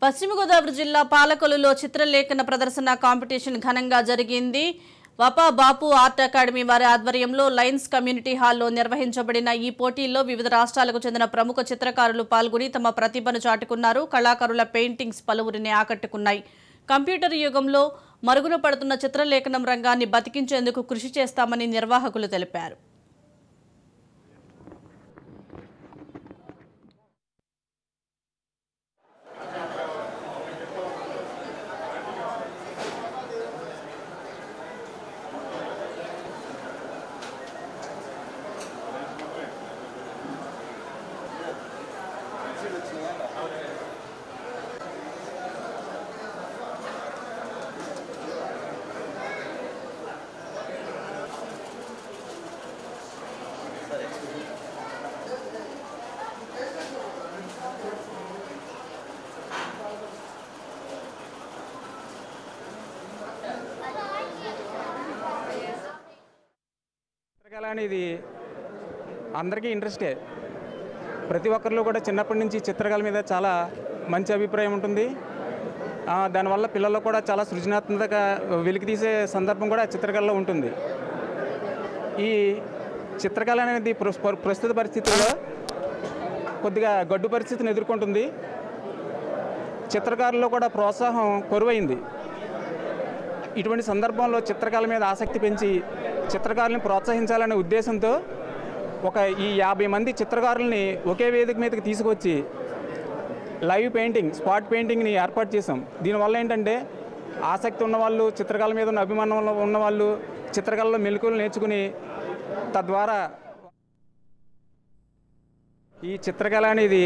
పశ్చిమ గోదావరి జిల్లా పాలకొల్లులో చిత్రలేఖన ప్రదర్శన కాంపిటీషన్ ఘనంగా జరిగింది. వపా బాపు ఆర్ట్ అకాడమీ వారి ఆధ్వర్యంలో లయన్స్ కమ్యూనిటీ హాల్లో నిర్వహించబడిన ఈ పోటీల్లో వివిధ రాష్ట్రాలకు చెందిన ప్రముఖ చిత్రకారులు పాల్గొని తమ ప్రతిభను చాటుకున్నారు. కళాకారుల పెయింటింగ్స్ పలువురిని ఆకట్టుకున్నాయి. కంప్యూటర్ యుగంలో మరుగున పడుతున్న చిత్రలేఖనం రంగాన్ని బతికించేందుకు కృషి చేస్తామని నిర్వాహకులు తెలిపారు. చిత్రకళ అనేది అందరికీ ఇంట్రెస్టే. ప్రతి ఒక్కరిలో కూడా చిన్నప్పటి నుంచి చిత్రకళ మీద చాలా మంచి అభిప్రాయం ఉంటుంది. దానివల్ల పిల్లల్లో కూడా చాలా సృజనాత్మక వెలికి తీసే సందర్భం కూడా చిత్రకళలో ఉంటుంది. ఈ చిత్రకళ అనేది ప్రస్తుత పరిస్థితుల్లో కొద్దిగా గడ్డు పరిస్థితిని ఎదుర్కొంటుంది. చిత్రకారుల్లో కూడా ప్రోత్సాహం కొరువైంది. ఇటువంటి సందర్భంలో చిత్రకళ మీద ఆసక్తి పెంచి చిత్రకారులను ప్రోత్సహించాలనే ఉద్దేశంతో ఈ 50 మంది చిత్రకారుల్ని ఒకే వేదిక మీదకి తీసుకొచ్చి లైవ్ పెయింటింగ్, స్పాట్ పెయింటింగ్ని ఏర్పాటు చేసాం. దీనివల్ల ఏంటంటే ఆసక్తి ఉన్నవాళ్ళు, చిత్రకళ మీద ఉన్న అభిమానం ఉన్నవాళ్ళు చిత్రకళలో మెలకువలు నేర్చుకుని తద్వారా ఈ చిత్రకళ అనేది